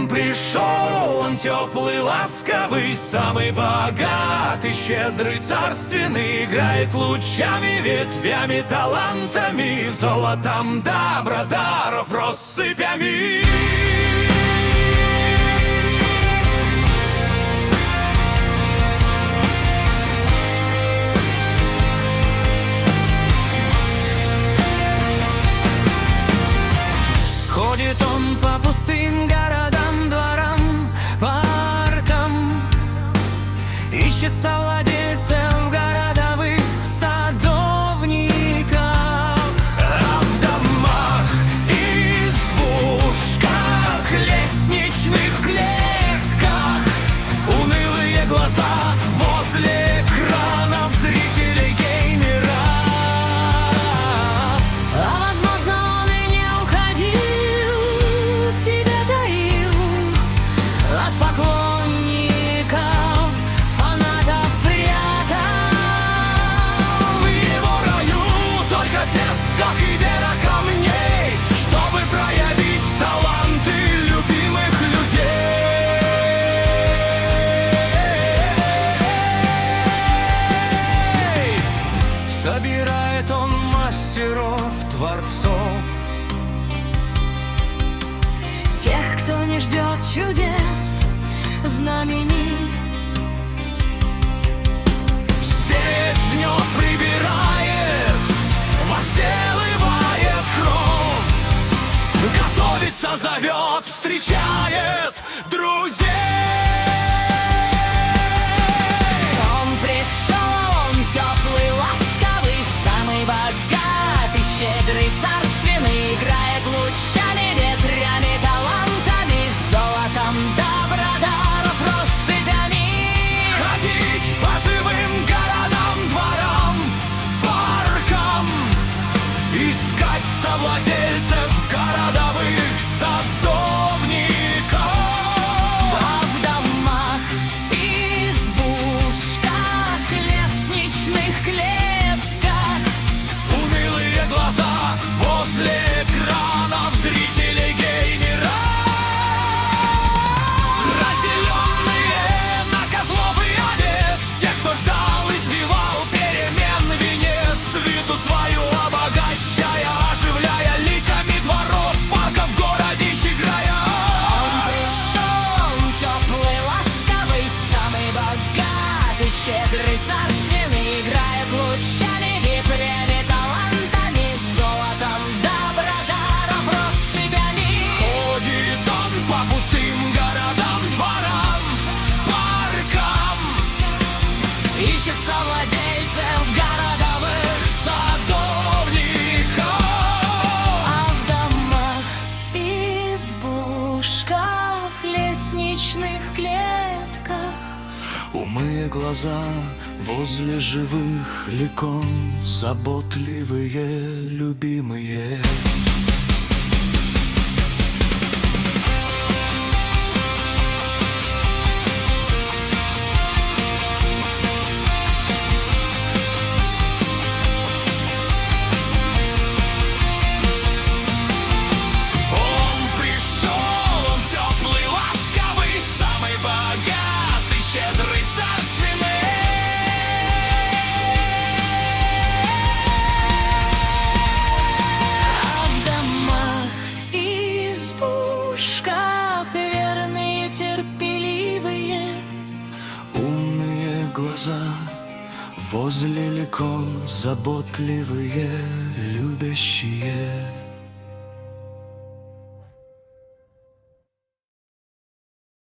пришел, он теплый, ласковый, самый богатый, щедрый, царственный, играет лучами, ветвями, талантами, золотом добродаров россыпями. Ходит он по пустым городам, дворам, паркам, ищет совладельцев городовых садовников. А в домах, избушках, лестничных клетках унылые глаза возле экранов зрителей геймеров. А возможно, он и не уходил, себя таил от поклонников, фанатов прятал. В его раю только песок и дыра камней, чтобы проявить таланты любимых людей. Собирает он мастеров, творцов, Тех, кто не ждет чудес, знамений. сеет, жнет, прибирает, возделывает кровь, готовится, зовет, встречает друзей. Он пришел, он теплый, ласковый, самый богатый, щедрый, царственный, играет лучами, ветрями, талантами, золотом добродаров россыпями. Ходить по живым городам, дворам, паркам, искать совладельцев городовых садовников. А в домах, избушках, лестничных клетках Унылые глаза возле экранов зрителей геймеров. Разделенные на козлов и овец, тех, кто ждал и свивал перемен венец, свиту свою обогащая, оживляя ликами дворов, парков, городищ играя. пришел, он теплый, ласковый, самый богатый, щедрый, царственный, играет лучами, ветрями, талантами, золотом добродаров россыпями. Ходит он по пустым городам, дворам, паркам, Ищет совладельцев городовых садовников. а в домах, избушках, лестничных клетках Умые глаза возле живых ликон, заботливые, любимые. Он пришел, он теплый, ласковый, самый богатый, щедрый, царственный. а в домах, избушках верные, терпеливые. Умные глаза возле ликон, заботливые, любящие.